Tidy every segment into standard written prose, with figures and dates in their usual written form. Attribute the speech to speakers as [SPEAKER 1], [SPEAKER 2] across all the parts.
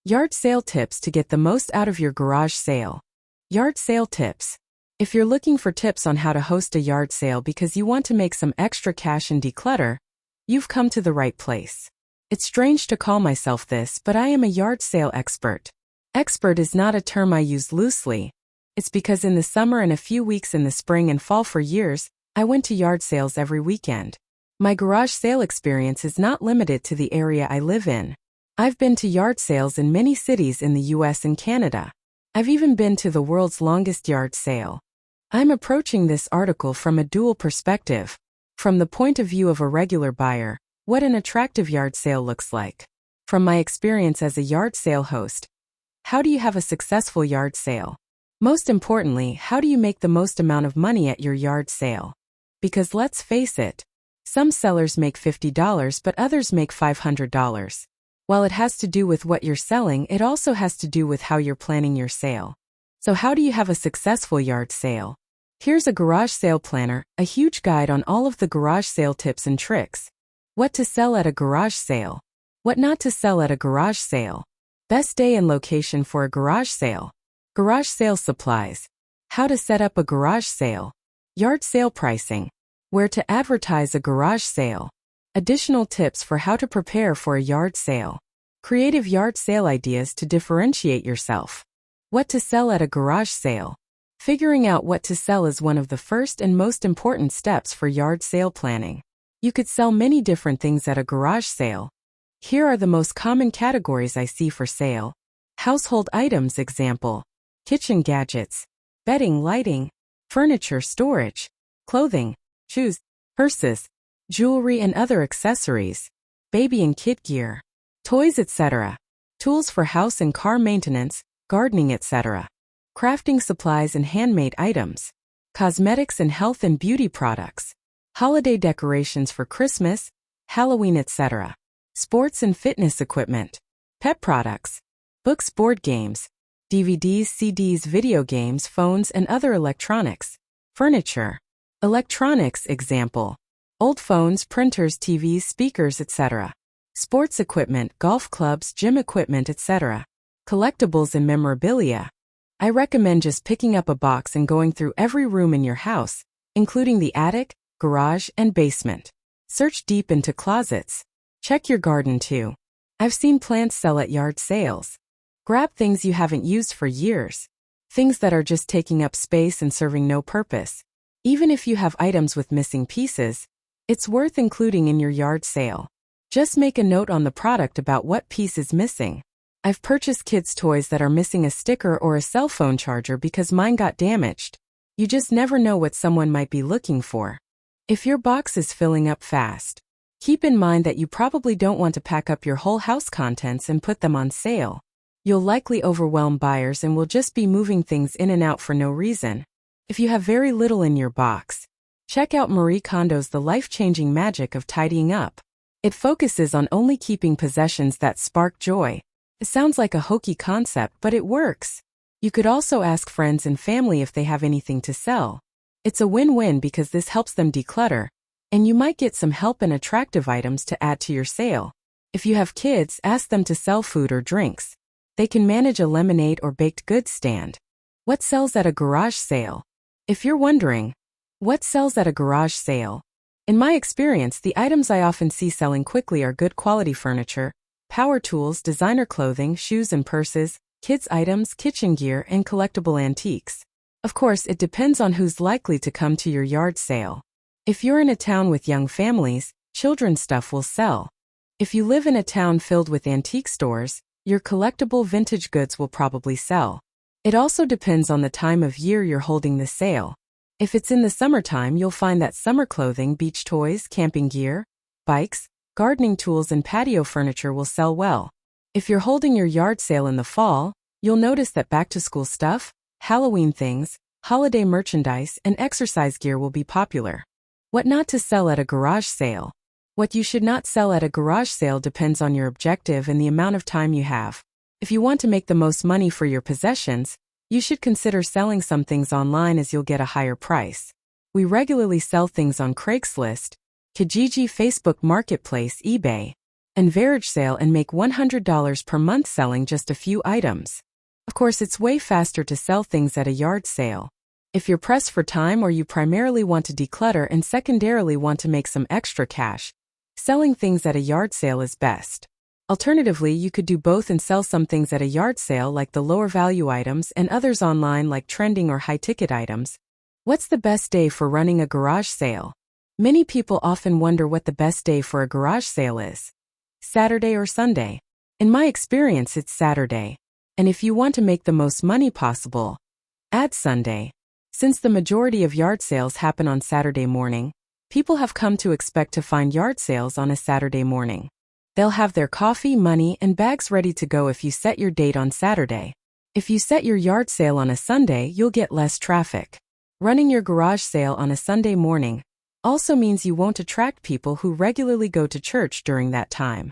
[SPEAKER 1] Yard sale tips to get the most out of your garage sale. Yard sale tips. If you're looking for tips on how to host a yard sale because you want to make some extra cash and declutter, you've come to the right place. It's strange to call myself this, but I am a yard sale expert. Expert is not a term I use loosely. It's because in the summer and a few weeks in the spring and fall for years, I went to yard sales every weekend. My garage sale experience is not limited to the area I live in. I've been to yard sales in many cities in the US and Canada. I've even been to the world's longest yard sale. I'm approaching this article from a dual perspective. From the point of view of a regular buyer, what an attractive yard sale looks like. From my experience as a yard sale host, how do you have a successful yard sale? Most importantly, how do you make the most amount of money at your yard sale? Because let's face it, some sellers make $50 but others make $500. While it has to do with what you're selling, it also has to do with how you're planning your sale. So how do you have a successful yard sale? Here's a garage sale planner, a huge guide on all of the garage sale tips and tricks. What to sell at a garage sale. What not to sell at a garage sale. Best day and location for a garage sale. Garage sale supplies. How to set up a garage sale. Yard sale pricing. Where to advertise a garage sale. Additional tips for how to prepare for a yard sale. Creative yard sale ideas to differentiate yourself. What to sell at a garage sale. Figuring out what to sell is one of the first and most important steps for yard sale planning. You could sell many different things at a garage sale. Here are the most common categories I see for sale. Household items example. Kitchen gadgets. Bedding, lighting. Furniture storage. Clothing. Shoes. Purses. Jewelry and other accessories. Baby and kid gear. Toys etc. Tools for house and car maintenance, gardening etc. Crafting supplies and handmade items. Cosmetics and health and beauty products. Holiday decorations for Christmas, Halloween etc. Sports and fitness equipment. Pet products. Books, board games. DVDs, CDs, video games, phones and other electronics. Furniture. Electronics example. Old phones, printers, TVs, speakers etc. Sports equipment, golf clubs, gym equipment etc. Collectibles and memorabilia. I recommend just picking up a box and going through every room in your house, including the attic, garage, and basement. Search deep into closets. Check your garden too. I've seen plants sell at yard sales. Grab things you haven't used for years. Things that are just taking up space and serving no purpose. Even if you have items with missing pieces, it's worth including in your yard sale. Just make a note on the product about what piece is missing. I've purchased kids' toys that are missing a sticker or a cell phone charger because mine got damaged. You just never know what someone might be looking for. If your box is filling up fast, keep in mind that you probably don't want to pack up your whole house contents and put them on sale. You'll likely overwhelm buyers and will just be moving things in and out for no reason. If you have very little in your box, check out Marie Kondo's The Life-Changing Magic of Tidying Up. It focuses on only keeping possessions that spark joy. It sounds like a hokey concept, but it works. You could also ask friends and family if they have anything to sell. It's a win-win because this helps them declutter, and you might get some help and attractive items to add to your sale. If you have kids, ask them to sell food or drinks. They can manage a lemonade or baked goods stand. What sells at a garage sale? If you're wondering, what sells at a garage sale? In my experience, the items I often see selling quickly are good quality furniture, power tools, designer clothing, shoes and purses, kids' items, kitchen gear, and collectible antiques. Of course, it depends on who's likely to come to your yard sale. If you're in a town with young families, children's stuff will sell. If you live in a town filled with antique stores, your collectible vintage goods will probably sell. It also depends on the time of year you're holding the sale. If it's in the summertime, you'll find that summer clothing, beach toys, camping gear, bikes, gardening tools and patio furniture will sell well. If you're holding your yard sale in the fall, you'll notice that back-to-school stuff, Halloween things, holiday merchandise, and exercise gear will be popular. What not to sell at a garage sale. What you should not sell at a garage sale depends on your objective and the amount of time you have. If you want to make the most money for your possessions, you should consider selling some things online as you'll get a higher price. We regularly sell things on Craigslist, Kijiji, Facebook Marketplace, eBay. and garage sale and make $100 per month selling just a few items. Of course, it's way faster to sell things at a yard sale. If you're pressed for time or you primarily want to declutter and secondarily want to make some extra cash, selling things at a yard sale is best. Alternatively, you could do both and sell some things at a yard sale like the lower value items and others online like trending or high-ticket items. What's the best day for running a garage sale? Many people often wonder what the best day for a garage sale is. Saturday or Sunday? In my experience, it's Saturday. And if you want to make the most money possible, add Sunday. Since the majority of yard sales happen on Saturday morning, people have come to expect to find yard sales on a Saturday morning. They'll have their coffee, money, and bags ready to go if you set your date on Saturday. If you set your yard sale on a Sunday, you'll get less traffic. Running your garage sale on a Sunday morning also means you won't attract people who regularly go to church during that time.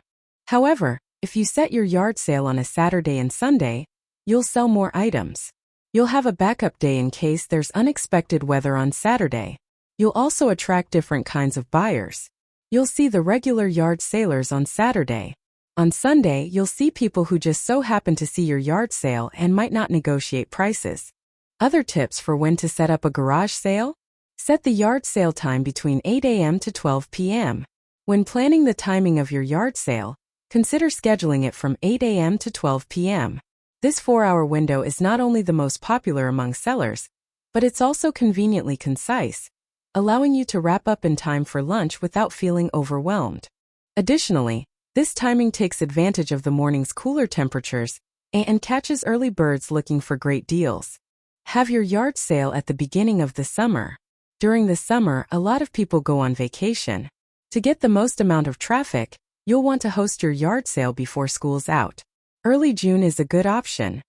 [SPEAKER 1] However, if you set your yard sale on a Saturday and Sunday, you'll sell more items. You'll have a backup day in case there's unexpected weather on Saturday. You'll also attract different kinds of buyers. You'll see the regular yard salers on Saturday. On Sunday, you'll see people who just so happen to see your yard sale and might not negotiate prices. Other tips for when to set up a garage sale? Set the yard sale time between 8 a.m. to 12 p.m. When planning the timing of your yard sale, consider scheduling it from 8 a.m. to 12 p.m. This 4-hour window is not only the most popular among sellers, but it's also conveniently concise, allowing you to wrap up in time for lunch without feeling overwhelmed. Additionally, this timing takes advantage of the morning's cooler temperatures and catches early birds looking for great deals. Have your yard sale at the beginning of the summer. During the summer, a lot of people go on vacation. To get the most amount of traffic, you'll want to host your yard sale before school's out. Early June is a good option.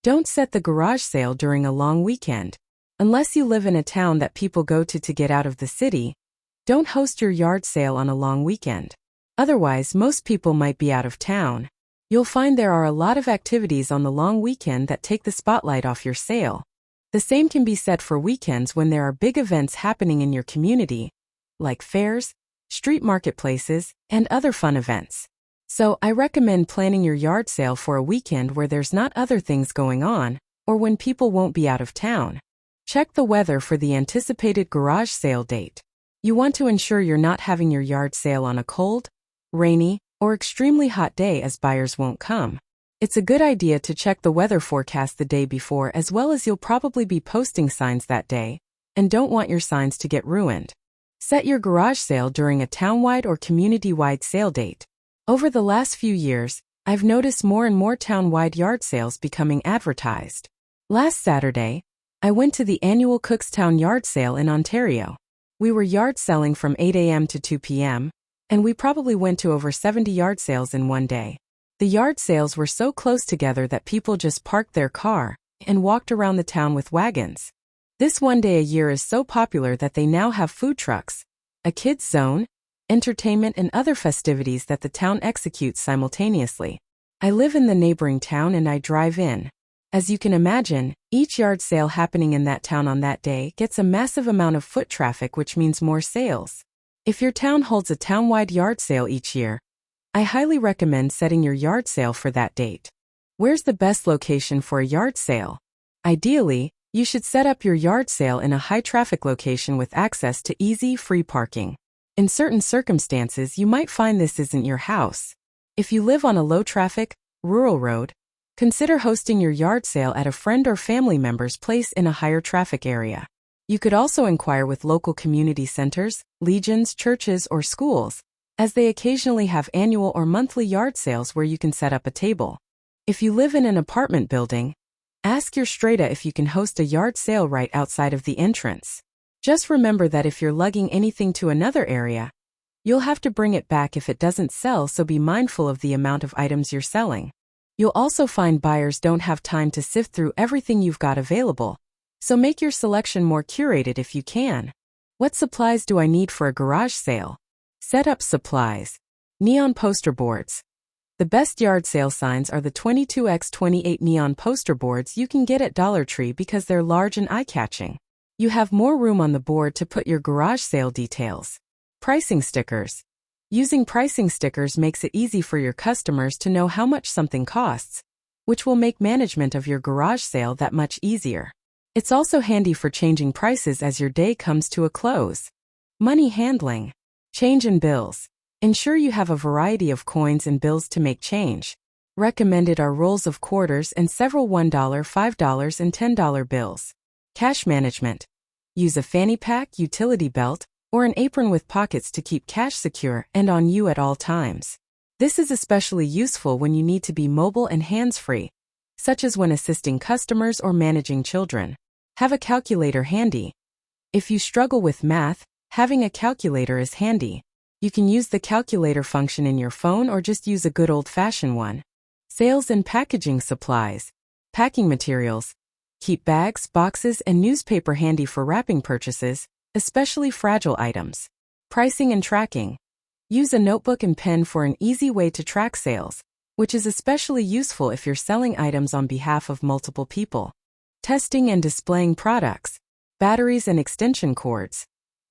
[SPEAKER 1] Don't set the garage sale during a long weekend. Unless you live in a town that people go to get out of the city, don't host your yard sale on a long weekend. Otherwise, most people might be out of town. You'll find there are a lot of activities on the long weekend that take the spotlight off your sale. The same can be said for weekends when there are big events happening in your community, like fairs, street marketplaces, and other fun events. So I recommend planning your yard sale for a weekend where there's not other things going on, or when people won't be out of town. Check the weather for the anticipated garage sale date. You want to ensure you're not having your yard sale on a cold, rainy, or extremely hot day as buyers won't come. It's a good idea to check the weather forecast the day before, as well as you'll probably be posting signs that day, and don't want your signs to get ruined. Set your garage sale during a town-wide or community-wide sale date. Over the last few years, I've noticed more and more town-wide yard sales becoming advertised. Last Saturday, I went to the annual Cookstown yard sale in Ontario. We were yard selling from 8 a.m. to 2 p.m., and we probably went to over 70 yard sales in one day. The yard sales were so close together that people just parked their car and walked around the town with wagons. This one day a year is so popular that they now have food trucks, a kids zone, entertainment, and other festivities that the town executes simultaneously. I live in the neighboring town and I drive in. As you can imagine, each yard sale happening in that town on that day gets a massive amount of foot traffic, which means more sales. If your town holds a town-wide yard sale each year, I highly recommend setting your yard sale for that date. Where's the best location for a yard sale? Ideally, you should set up your yard sale in a high-traffic location with access to easy, free parking. In certain circumstances, you might find this isn't your house. If you live on a low-traffic, rural road, consider hosting your yard sale at a friend or family member's place in a higher traffic area. You could also inquire with local community centers, legions, churches, or schools, as they occasionally have annual or monthly yard sales where you can set up a table. If you live in an apartment building, ask your strata if you can host a yard sale right outside of the entrance. Just remember that if you're lugging anything to another area, you'll have to bring it back if it doesn't sell, so be mindful of the amount of items you're selling. You'll also find buyers don't have time to sift through everything you've got available, so make your selection more curated if you can. What supplies do I need for a garage sale? Setup supplies. Neon poster boards. The best yard sale signs are the 22x28 neon poster boards you can get at Dollar Tree because they're large and eye-catching. You have more room on the board to put your garage sale details. Pricing stickers. Using pricing stickers makes it easy for your customers to know how much something costs, which will make management of your garage sale that much easier. It's also handy for changing prices as your day comes to a close. Money handling. Change and bills. Ensure you have a variety of coins and bills to make change. Recommended are rolls of quarters and several $1, $5, and $10 bills. Cash management. Use a fanny pack, utility belt, or an apron with pockets to keep cash secure and on you at all times. This is especially useful when you need to be mobile and hands-free, such as when assisting customers or managing children. Have a calculator handy. If you struggle with math, having a calculator is handy. You can use the calculator function in your phone or just use a good old-fashioned one. Sales and packaging supplies. Packing materials. Keep bags, boxes, and newspaper handy for wrapping purchases, especially fragile items. Pricing and tracking. Use a notebook and pen for an easy way to track sales, which is especially useful if you're selling items on behalf of multiple people. Testing and displaying products. Batteries and extension cords.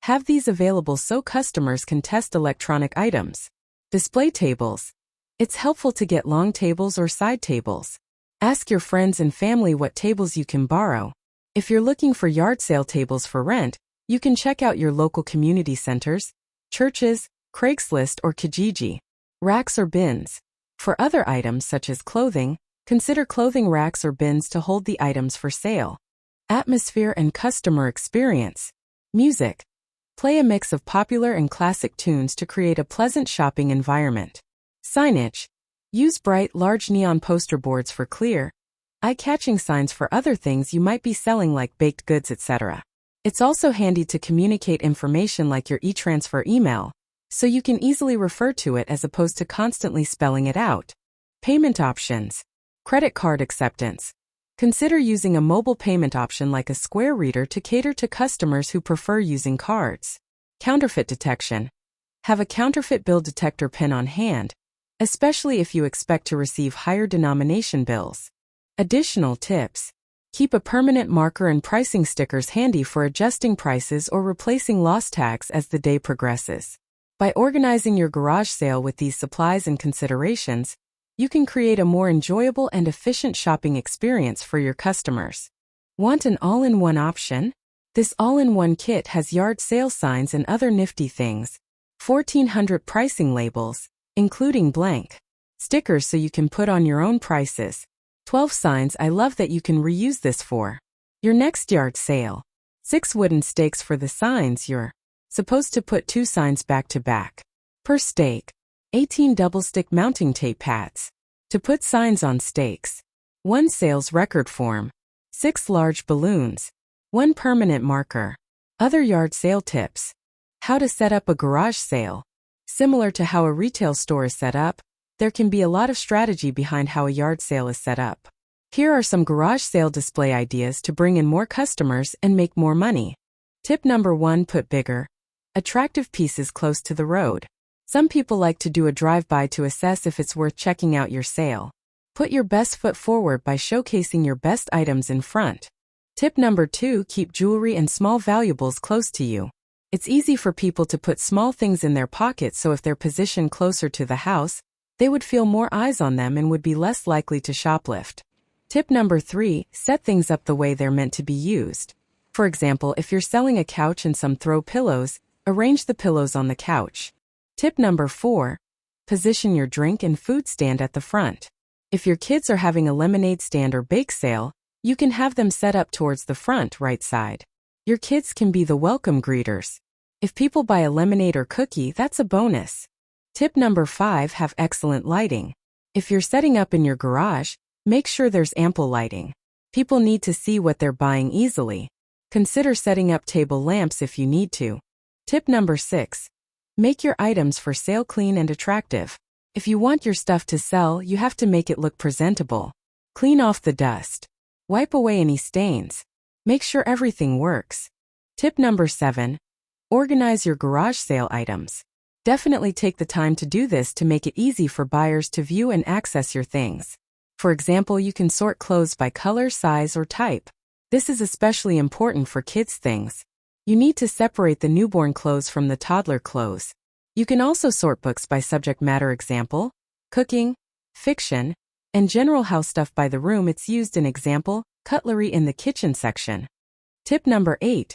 [SPEAKER 1] Have these available so customers can test electronic items. Display tables. It's helpful to get long tables or side tables. Ask your friends and family what tables you can borrow. If you're looking for yard sale tables for rent, you can check out your local community centers, churches, Craigslist, or Kijiji. Racks or bins. For other items such as clothing, consider clothing racks or bins to hold the items for sale. Atmosphere and customer experience. Music. Play a mix of popular and classic tunes to create a pleasant shopping environment. Signage. Use bright, large neon poster boards for clear, eye-catching signs for other things you might be selling like baked goods, etc. It's also handy to communicate information like your e-transfer email, so you can easily refer to it as opposed to constantly spelling it out. Payment options. Credit card acceptance. Consider using a mobile payment option like a Square Reader to cater to customers who prefer using cards. Counterfeit detection. Have a counterfeit bill detector pin on hand, especially if you expect to receive higher denomination bills. Additional tips. Keep a permanent marker and pricing stickers handy for adjusting prices or replacing lost tags as the day progresses. By organizing your garage sale with these supplies and considerations, you can create a more enjoyable and efficient shopping experience for your customers. Want an all-in-one option? This all-in-one kit has yard sale signs and other nifty things. 1,400 pricing labels, including blank stickers so you can put on your own prices. 12 signs. I love that you can reuse this for your next yard sale. 6 wooden stakes for the signs. You're supposed to put 2 signs back to back per stake. 18 double stick mounting tape pads to put signs on stakes. 1 sales record form. 6 large balloons. 1 permanent marker. Other yard sale tips. How to set up a garage sale. Similar to how a retail store is set up, there can be a lot of strategy behind how a yard sale is set up. Here are some garage sale display ideas to bring in more customers and make more money. Tip number 1. Put bigger, attractive pieces close to the road. Some people like to do a drive-by to assess if it's worth checking out your sale. Put your best foot forward by showcasing your best items in front. Tip number 2. Keep jewelry and small valuables close to you. It's easy for people to put small things in their pockets, so if they're positioned closer to the house, they would feel more eyes on them and would be less likely to shoplift. Tip number 3. Set things up the way they're meant to be used. For example, if you're selling a couch and some throw pillows, arrange the pillows on the couch. Tip number 4. Position your drink and food stand at the front. If your kids are having a lemonade stand or bake sale, you can have them set up towards the front right side. Your kids can be the welcome greeters. If people buy a lemonade or cookie, that's a bonus. Tip number 5. Have excellent lighting. If you're setting up in your garage, make sure there's ample lighting. People need to see what they're buying easily. Consider setting up table lamps if you need to. Tip number 6. Make your items for sale clean and attractive. If you want your stuff to sell, you have to make it look presentable. Clean off the dust. Wipe away any stains. Make sure everything works. Tip number 7. Organize your garage sale items. Definitely take the time to do this to make it easy for buyers to view and access your things. For example, you can sort clothes by color, size, or type. This is especially important for kids' things. You need to separate the newborn clothes from the toddler clothes. You can also sort books by subject matter, example, cooking, fiction, and general house stuff by the room it's used in, example, cutlery in the kitchen section. Tip number 8.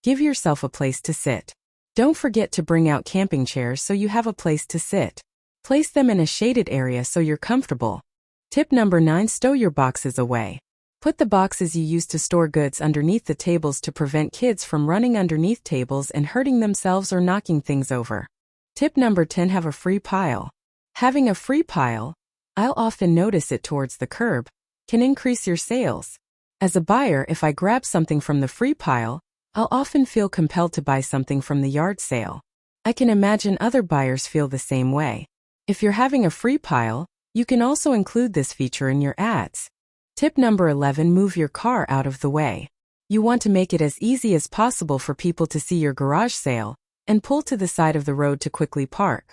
[SPEAKER 1] Give yourself a place to sit. Don't forget to bring out camping chairs so you have a place to sit. Place them in a shaded area so you're comfortable. Tip number 9. Stow your boxes away. Put the boxes you use to store goods underneath the tables to prevent kids from running underneath tables and hurting themselves or knocking things over. Tip number 10. Have a free pile. Having a free pile, I'll often notice it towards the curb, can increase your sales. As a buyer, if I grab something from the free pile, I'll often feel compelled to buy something from the yard sale. I can imagine other buyers feel the same way. If you're having a free pile, you can also include this feature in your ads. Tip number 11. Move your car out of the way. You want to make it as easy as possible for people to see your garage sale and pull to the side of the road to quickly park.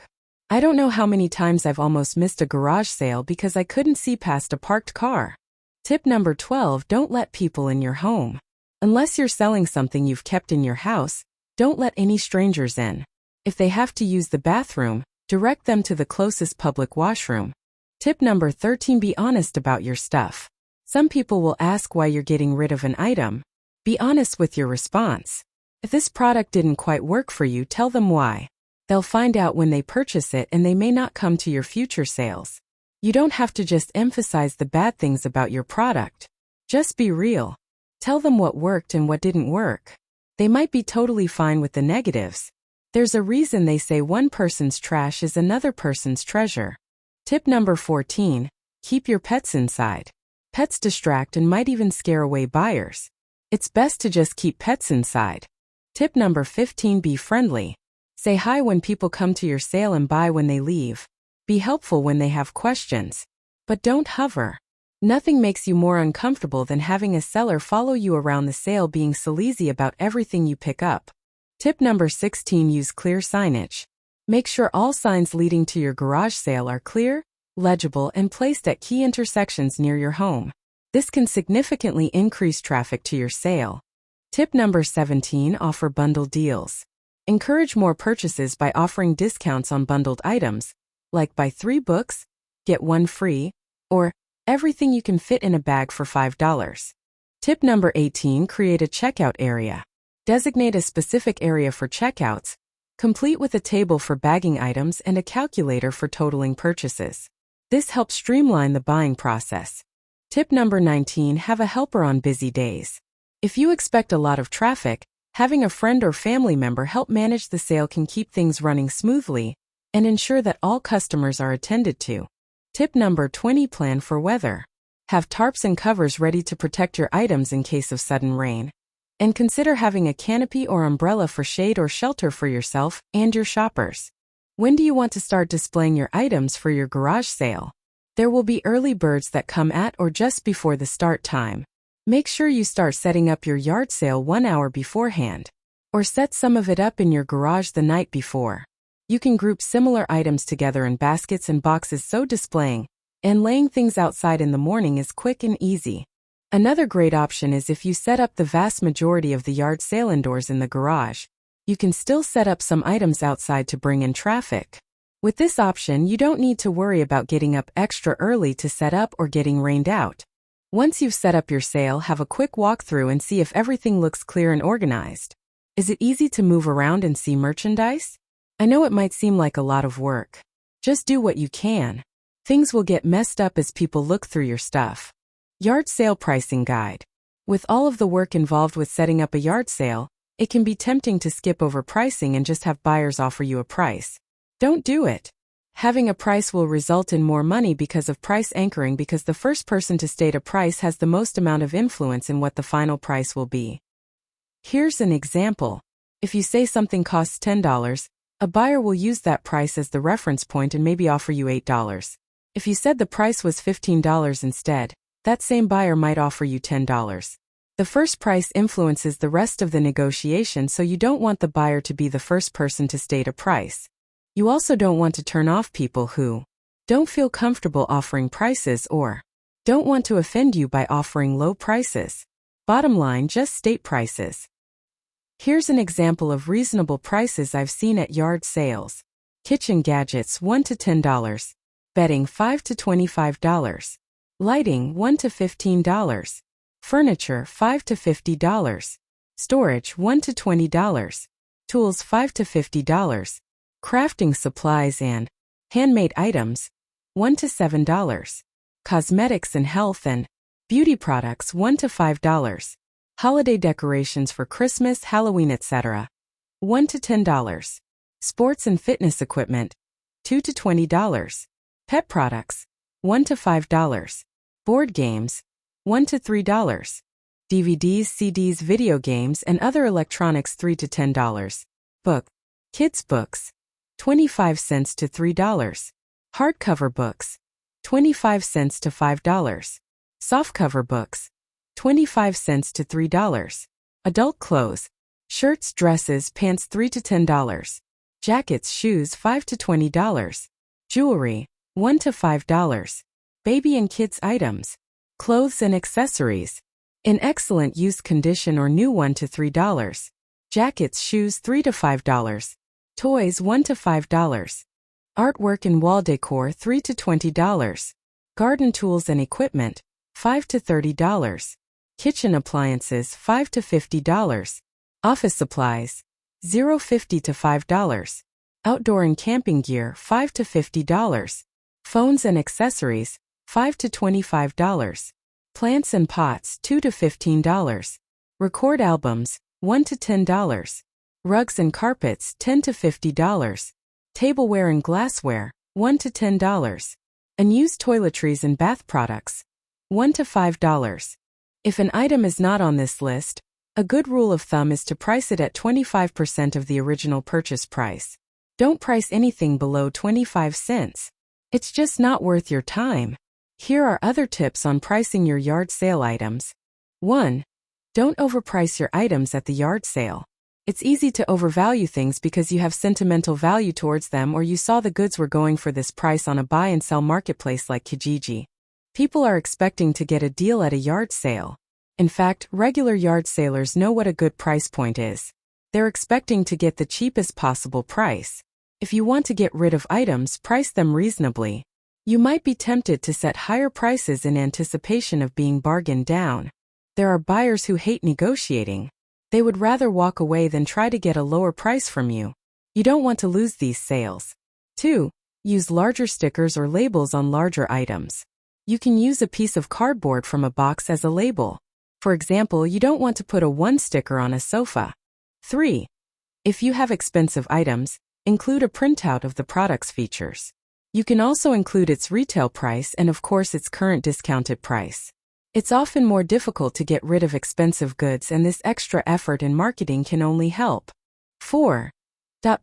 [SPEAKER 1] I don't know how many times I've almost missed a garage sale because I couldn't see past a parked car. Tip number 12. Don't let people in your home. Unless you're selling something you've kept in your house, don't let any strangers in. If they have to use the bathroom, direct them to the closest public washroom. Tip number 13. Be honest about your stuff. Some people will ask why you're getting rid of an item. Be honest with your response. If this product didn't quite work for you, tell them why. They'll find out when they purchase it and they may not come to your future sales. You don't have to just emphasize the bad things about your product. Just be real. Tell them what worked and what didn't work. They might be totally fine with the negatives. There's a reason they say one person's trash is another person's treasure. Tip number 14. Keep your pets inside. Pets distract and might even scare away buyers. It's best to just keep pets inside. Tip number 15. Be friendly. Say hi when people come to your sale and buy when they leave. Be helpful when they have questions. But don't hover. Nothing makes you more uncomfortable than having a seller follow you around the sale being sleazy about everything you pick up. Tip number 16. Use clear signage. Make sure all signs leading to your garage sale are clear, legible, and placed at key intersections near your home. This can significantly increase traffic to your sale. Tip number 17. Offer bundle deals. Encourage more purchases by offering discounts on bundled items, like buy 3 books, get 1 free, or everything you can fit in a bag for $5. Tip number 18. Create a checkout area. Designate a specific area for checkouts, complete with a table for bagging items and a calculator for totaling purchases. This helps streamline the buying process. Tip number 19. Have a helper on busy days. If you expect a lot of traffic, having a friend or family member help manage the sale can keep things running smoothly and ensure that all customers are attended to. Tip number 20. Plan for weather. Have tarps and covers ready to protect your items in case of sudden rain. And consider having a canopy or umbrella for shade or shelter for yourself and your shoppers. When do you want to start displaying your items for your garage sale? There will be early birds that come at or just before the start time. Make sure you start setting up your yard sale 1 hour beforehand. Or set some of it up in your garage the night before. You can group similar items together in baskets and boxes so displaying and laying things outside in the morning is quick and easy. Another great option is if you set up the vast majority of the yard sale indoors in the garage, you can still set up some items outside to bring in traffic. With this option, you don't need to worry about getting up extra early to set up or getting rained out. Once you've set up your sale, have a quick walkthrough and see if everything looks clear and organized. Is it easy to move around and see merchandise? I know it might seem like a lot of work. Just do what you can. Things will get messed up as people look through your stuff. Yard Sale Pricing Guide. With all of the work involved with setting up a yard sale, it can be tempting to skip over pricing and just have buyers offer you a price. Don't do it. Having a price will result in more money because of price anchoring, because the first person to state a price has the most amount of influence in what the final price will be. Here's an example. If you say something costs $10, a buyer will use that price as the reference point and maybe offer you $8. If you said the price was $15 instead, that same buyer might offer you $10. The first price influences the rest of the negotiation, so you don't want the buyer to be the first person to state a price. You also don't want to turn off people who don't feel comfortable offering prices or don't want to offend you by offering low prices. Bottom line, just state prices. Here's an example of reasonable prices I've seen at yard sales. Kitchen gadgets $1 to $10. Bedding $5 to $25. Lighting $1 to $15. Furniture $5 to $50. Storage $1 to $20. Tools $5 to $50. Crafting supplies and handmade items $1 to $7. Cosmetics and health and beauty products $1 to $5. Holiday decorations for Christmas, Halloween, etc. $1 to $10. Sports and fitness equipment $2 to $20. Pet products $1 to $5. Board games $1 to $3. DVDs, CDs, video games, and other electronics $3 to $10. Kids books 25 cents to $3. Hardcover books 25 cents to $5. Softcover books 25 cents to $3. Adult clothes, shirts, dresses, pants $3 to $10. Jackets, shoes $5 to $20. Jewelry $1 to $5. Baby and kids items, clothes and accessories in excellent used condition or new $1 to $3. Jackets, shoes $3 to $5. Toys $1 to $5. Artwork and wall decor $3 to $20. Garden tools and equipment $5 to $30. Kitchen appliances $5 to $50. Office supplies $0.50 to $5. Outdoor and camping gear $5 to $50. Phones and accessories $5 to $25. Plants and pots $2 to $15. Record albums $1 to $10. Rugs and carpets $10 to $50. Tableware and glassware $1 to $10. Unused toiletries and bath products $1 to $5. If an item is not on this list, a good rule of thumb is to price it at 25% of the original purchase price. Don't price anything below 25 cents. It's just not worth your time. Here are other tips on pricing your yard sale items. 1. Don't overprice your items at the yard sale. It's easy to overvalue things because you have sentimental value towards them or you saw the goods were going for this price on a buy and sell marketplace like Kijiji. People are expecting to get a deal at a yard sale. In fact, regular yard salers know what a good price point is. They're expecting to get the cheapest possible price. If you want to get rid of items, price them reasonably. You might be tempted to set higher prices in anticipation of being bargained down. There are buyers who hate negotiating. They would rather walk away than try to get a lower price from you. You don't want to lose these sales. 2. Use larger stickers or labels on larger items. You can use a piece of cardboard from a box as a label. For example, you don't want to put a 1 sticker on a sofa. 3. If you have expensive items, include a printout of the product's features. You can also include its retail price and of course its current discounted price. It's often more difficult to get rid of expensive goods and this extra effort in marketing can only help. 4.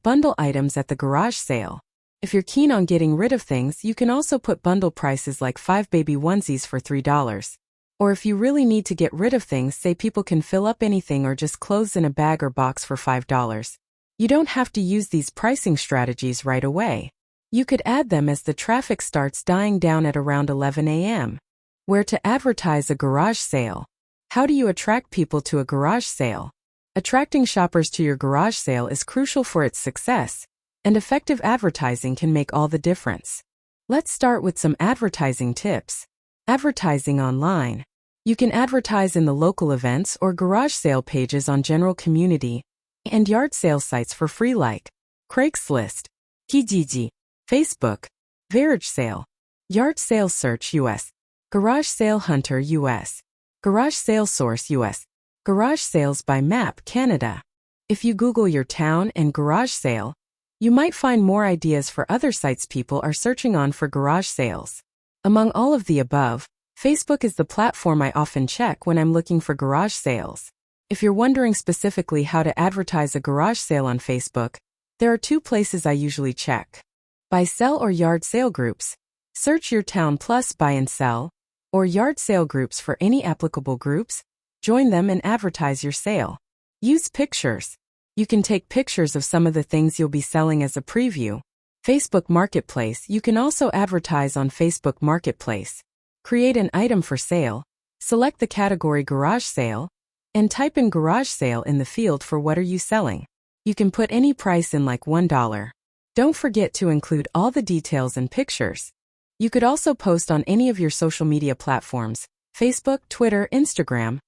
[SPEAKER 1] Bundle items at the garage sale. If you're keen on getting rid of things, you can also put bundle prices like 5 baby onesies for $3. Or if you really need to get rid of things, say people can fill up anything or just clothes in a bag or box for $5. You don't have to use these pricing strategies right away. You could add them as the traffic starts dying down at around 11 a.m. Where to advertise a garage sale. How do you attract people to a garage sale? Attracting shoppers to your garage sale is crucial for its success, and effective advertising can make all the difference. Let's start with some advertising tips. Advertising online. You can advertise in the local events or garage sale pages on general community and yard sale sites for free like Craigslist, Kijiji, Facebook, Garage Sale, Yard Sale Search US, Garage Sale Hunter US, Garage Sale Source US, Garage Sales by Map Canada. If you Google your town and garage sale, you might find more ideas for other sites people are searching on for garage sales. Among all of the above, Facebook is the platform I often check when I'm looking for garage sales. If you're wondering specifically how to advertise a garage sale on Facebook, there are 2 places I usually check. Buy sell or yard sale groups. Search your town plus buy and sell, or yard sale groups for any applicable groups. Join them and advertise your sale. Use pictures. You can take pictures of some of the things you'll be selling as a preview. Facebook Marketplace. You can also advertise on Facebook Marketplace. Create an item for sale. Select the category garage sale, and type in garage sale in the field for what are you selling. You can put any price in like $1, Don't forget to include all the details and pictures. You could also post on any of your social media platforms, Facebook, Twitter, Instagram,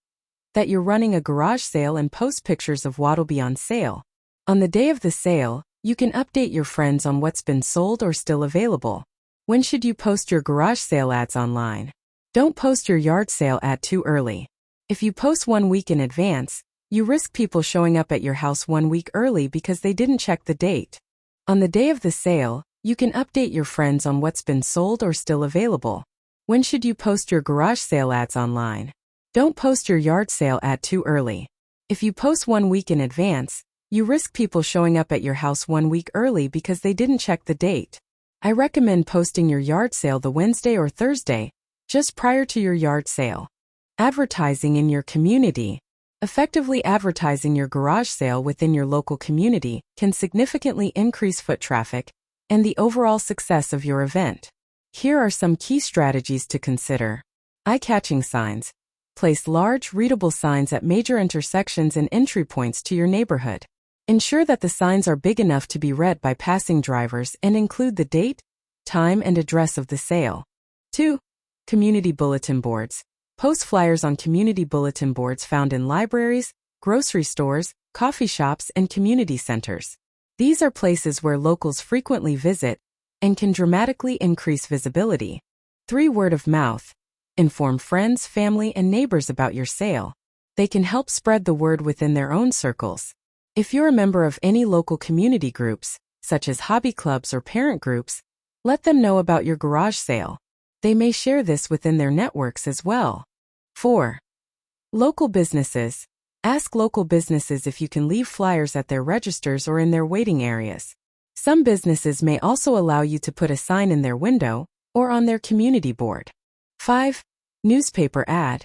[SPEAKER 1] that you're running a garage sale and post pictures of what'll be on sale. On the day of the sale, you can update your friends on what's been sold or still available. When should you post your garage sale ads online? Don't post your yard sale ad too early. If you post 1 week in advance, you risk people showing up at your house 1 week early because they didn't check the date. On the day of the sale, you can update your friends on what's been sold or still available. When should you post your garage sale ads online? Don't post your yard sale ad too early. If you post 1 week in advance, you risk people showing up at your house 1 week early because they didn't check the date. I recommend posting your yard sale the Wednesday or Thursday, just prior to your yard sale. Advertising in your community. Effectively advertising your garage sale within your local community can significantly increase foot traffic and the overall success of your event. Here are some key strategies to consider. Eye-catching signs. Place large, readable signs at major intersections and entry points to your neighborhood. Ensure that the signs are big enough to be read by passing drivers and include the date, time, and address of the sale. 2. Community bulletin boards. Post flyers on community bulletin boards found in libraries, grocery stores, coffee shops, and community centers. These are places where locals frequently visit and can dramatically increase visibility. 3. Word of mouth. Inform friends, family, and neighbors about your sale. They can help spread the word within their own circles. If you're a member of any local community groups, such as hobby clubs or parent groups, let them know about your garage sale. They may share this within their networks as well. 4. Local businesses. Ask local businesses if you can leave flyers at their registers or in their waiting areas. Some businesses may also allow you to put a sign in their window or on their community board. 5. Newspaper ad.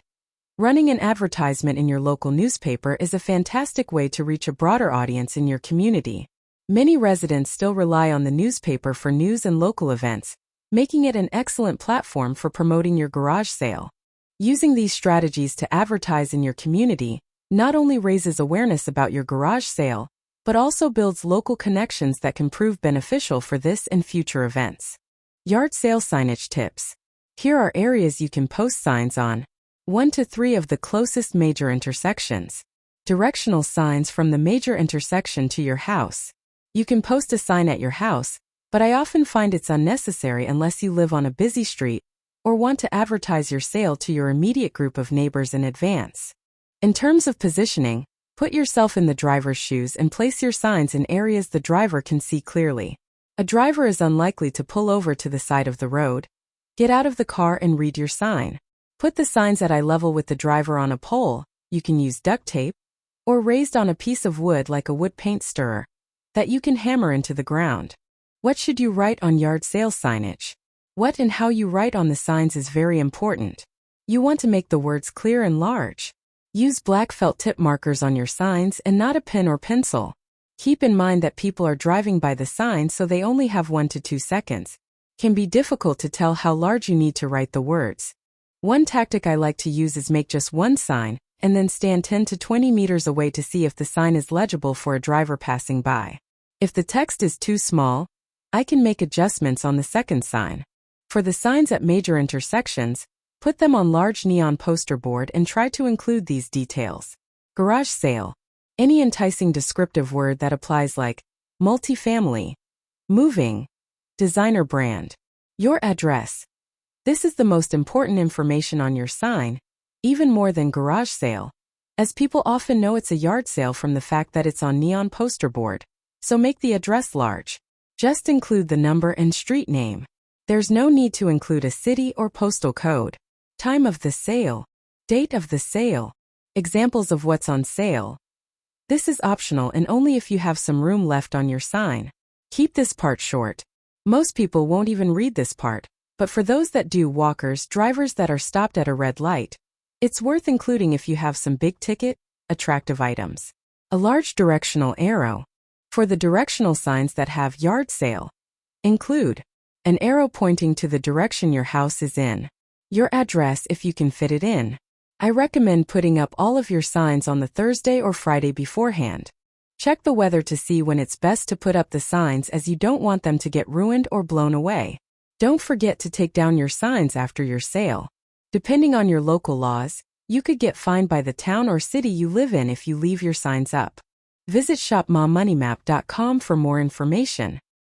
[SPEAKER 1] Running an advertisement in your local newspaper is a fantastic way to reach a broader audience in your community. Many residents still rely on the newspaper for news and local events, making it an excellent platform for promoting your garage sale. Using these strategies to advertise in your community not only raises awareness about your garage sale, but also builds local connections that can prove beneficial for this and future events. Yard sale signage tips. Here are areas you can post signs on. 1 to 3 of the closest major intersections. Directional signs from the major intersection to your house. You can post a sign at your house, but I often find it's unnecessary unless you live on a busy street or want to advertise your sale to your immediate group of neighbors in advance. In terms of positioning, put yourself in the driver's shoes and place your signs in areas the driver can see clearly. A driver is unlikely to pull over to the side of the road. Get out of the car and read your sign. Put the signs at eye level with the driver on a pole. You can use duct tape, or raised on a piece of wood like a wood paint stirrer, that you can hammer into the ground. What should you write on yard sale signage? What and how you write on the signs is very important. You want to make the words clear and large. Use black felt tip markers on your signs and not a pen or pencil. Keep in mind that people are driving by the sign, so they only have 1 to 2 seconds. Can be difficult to tell how large you need to write the words. One tactic I like to use is make just one sign, and then stand 10 to 20 meters away to see if the sign is legible for a driver passing by. If the text is too small, I can make adjustments on the second sign. For the signs at major intersections, put them on large neon poster board and try to include these details. Garage sale. Any enticing descriptive word that applies like multifamily, moving, designer brand. Your address. This is the most important information on your sign, even more than garage sale, as people often know it's a yard sale from the fact that it's on neon poster board. So make the address large. Just include the number and street name. There's no need to include a city or postal code. Time of the sale. Date of the sale. Examples of what's on sale. This is optional and only if you have some room left on your sign. Keep this part short. Most people won't even read this part, but for those that do, walkers, drivers that are stopped at a red light, it's worth including if you have some big-ticket, attractive items. A large directional arrow. For the directional signs that have yard sale, include an arrow pointing to the direction your house is in. Your address if you can fit it in. I recommend putting up all of your signs on the Thursday or Friday beforehand. Check the weather to see when it's best to put up the signs, as you don't want them to get ruined or blown away. Don't forget to take down your signs after your sale. Depending on your local laws, you could get fined by the town or city you live in if you leave your signs up. Visit shopmommoneymap.com for more information.